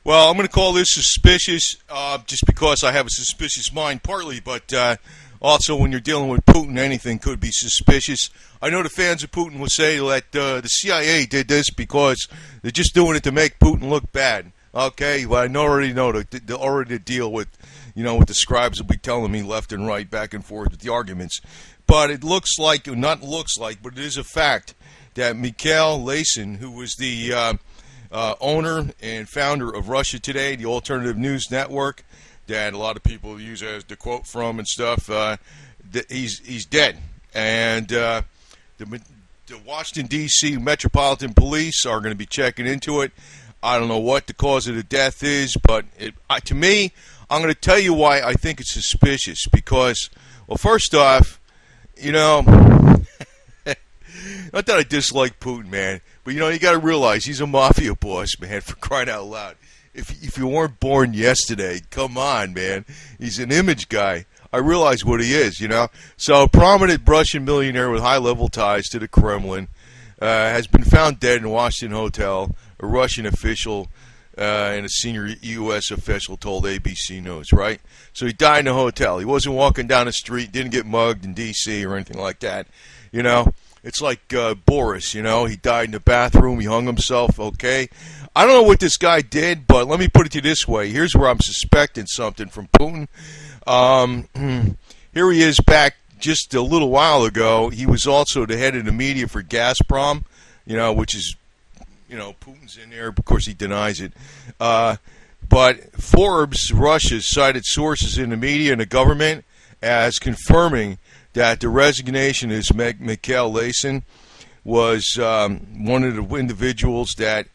Well, I'm going to call this suspicious just because I have a suspicious mind, partly, but also when you're dealing with Putin, anything could be suspicious. I know the fans of Putin will say that the CIA did this because they're just doing it to make Putin look bad. Okay, well, I already know the deal with, what the scribes will be telling me left and right, back and forth with the arguments. But it looks like, but it is a fact that Mikhail Lesin, who was the owner and founder of Russia Today, the alternative news network that a lot of people use as the quote from and stuff, he's dead. And the Washington, D.C. Metropolitan Police are going to be checking into it. I don't know what the cause of the death is, but to me, I'm going to tell you why I think it's suspicious. Because, well, first off, not that I dislike Putin, man, but you got to realize he's a mafia boss, man, for crying out loud. If you weren't born yesterday, come on, man. He's an image guy. I realize what he is, So a prominent Russian millionaire with high-level ties to the Kremlin has been found dead in a Washington hotel. A Russian official and a senior U.S. official told ABC News, right? So he died in a hotel. He wasn't walking down the street, didn't get mugged in D.C. or anything like that, It's like Boris, he died in the bathroom, he hung himself, okay? I don't know what this guy did, but let me put it to you this way. Here's where I'm suspecting something from Putin. Here he is back just a little while ago. He was also the head of the media for Gazprom, which is, Putin's in there. Of course, he denies it. But Forbes, Russia, cited sources in the media and the government as confirming that the resignation of Mikhail Lesin was one of the individuals that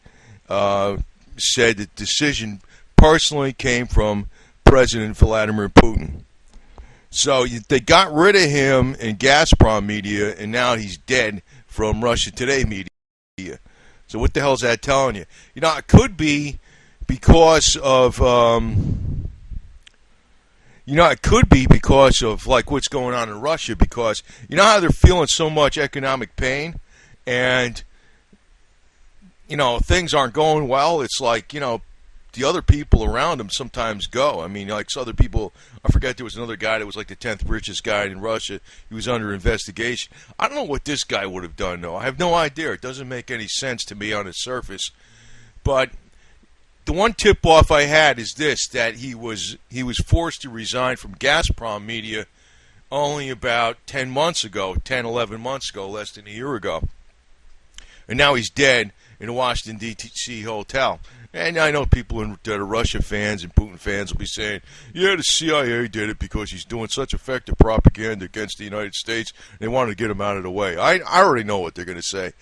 said the decision personally came from President Vladimir Putin. So they got rid of him in Gazprom media, and now he's dead from Russia Today media. So what the hell is that telling you? It could be because of... it could be because of like what's going on in Russia, because how they're feeling so much economic pain, and things aren't going well. It's like the other people around them sometimes go. I mean, like other people. I forget, there was another guy that was like the 10th richest guy in Russia. He was under investigation. I don't know what this guy would have done, though. I have no idea. It doesn't make any sense to me on the surface, but. The one tip-off I had is this, that he was forced to resign from Gazprom media only about 10, 11 months ago, less than a year ago. And now he's dead in a Washington, D.C. hotel. And I know people that are Russia fans and Putin fans will be saying, yeah, the CIA did it because he's doing such effective propaganda against the United States. They wanted to get him out of the way. I already know what they're going to say.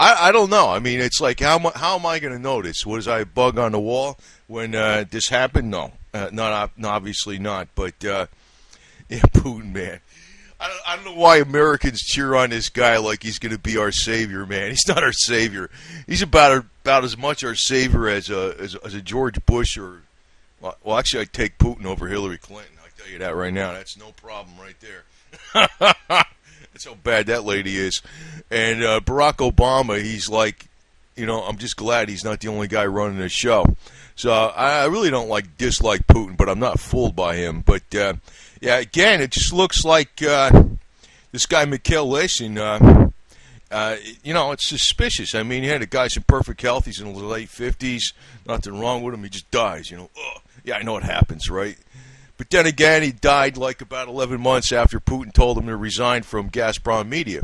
I don't know. I mean, it's like, how am I going to know this? Was I a bug on the wall when this happened? No, obviously not. But, yeah, Putin, man. I don't know why Americans cheer on this guy like he's going to be our savior, man. He's not our savior. He's about as much our savior as a George Bush or, well, actually, I'd take Putin over Hillary Clinton. I'll tell you that right now. That's no problem right there. That's how bad that lady is. And Barack Obama, he's like, I'm just glad he's not the only guy running the show. So I really don't dislike Putin, but I'm not fooled by him. But, yeah, again, it just looks like this guy Mikhail Lesin, it's suspicious. I mean, he had a guy's in perfect health. He's in his late 50s. Nothing wrong with him. He just dies, Yeah, I know it happens, right? But then again, he died like about 11 months after Putin told him to resign from Gazprom media.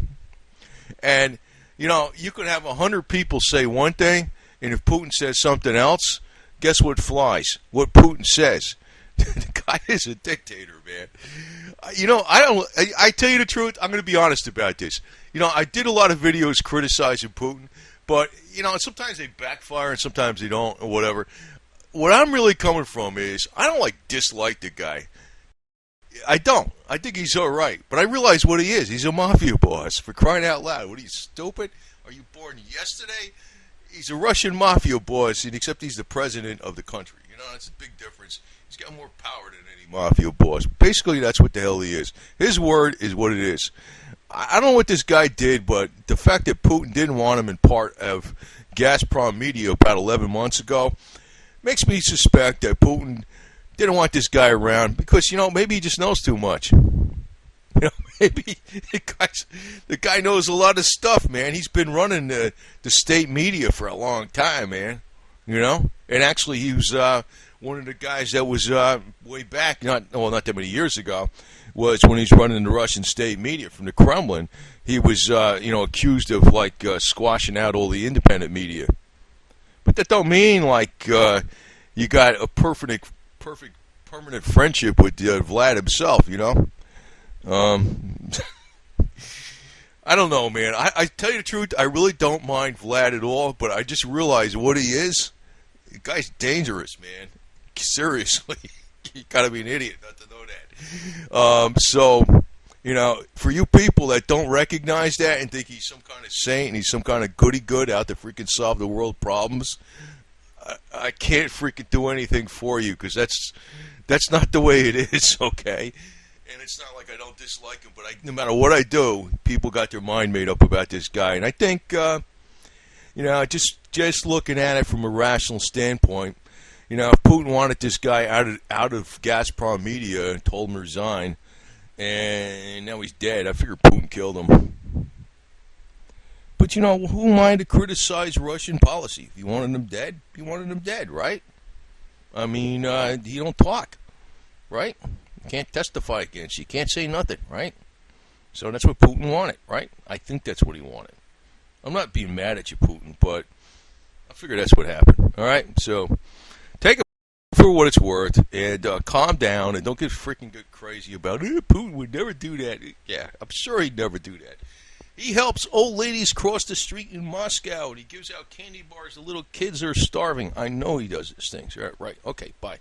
And, you could have 100 people say one thing, and if Putin says something else, guess what flies? What Putin says. The guy is a dictator, man. I tell you the truth, I'm going to be honest about this. I did a lot of videos criticizing Putin, but, sometimes they backfire and sometimes they don't or whatever. What I'm really coming from is I don't dislike the guy. I don't. I think he's all right. But I realize what he is. He's a mafia boss, for crying out loud. What are you, stupid? Are you born yesterday? He's a Russian mafia boss, except he's the president of the country. That's a big difference. He's got more power than any mafia boss. Basically, that's what the hell he is. His word is what it is. I don't know what this guy did, but the fact that Putin didn't want him in part of Gazprom media about 11 months ago, makes me suspect that Putin didn't want this guy around because, maybe he just knows too much. Maybe the guy knows a lot of stuff, man. He's been running the state media for a long time, man. And actually he was one of the guys that was way back, not that many years ago, was when he was running the Russian state media from the Kremlin. He was, accused of, squashing out all the independent media. But that don't mean, you got a perfect permanent friendship with Vlad himself, I don't know, man. I tell you the truth, I really don't mind Vlad at all, but I just realize what he is. The guy's dangerous, man. Seriously. You gotta be an idiot not to know that. For you people that don't recognize that and think he's some kind of saint and he's some kind of goody-good out to freaking solve the world problems, I can't freaking do anything for you because that's not the way it is, okay? And it's not like I don't dislike him, but no matter what I do, people got their mind made up about this guy. And I think, just looking at it from a rational standpoint, if Putin wanted this guy out of Gazprom Media and told him to resign, and now he's dead, I figure Putin killed him. But, who am I to criticize Russian policy? If you wanted him dead, you wanted him dead, right? I mean, you don't talk, right? You can't testify against you. You can't say nothing, right? So that's what Putin wanted, right? I think that's what he wanted. I'm not being mad at you, Putin, but I figure that's what happened, all right? So take it for what it's worth and calm down and don't get freaking crazy about it. Putin would never do that. Yeah, I'm sure he'd never do that. He helps old ladies cross the street in Moscow, and he gives out candy bars to little kids that are starving. I know he does these things. Right? Okay, bye.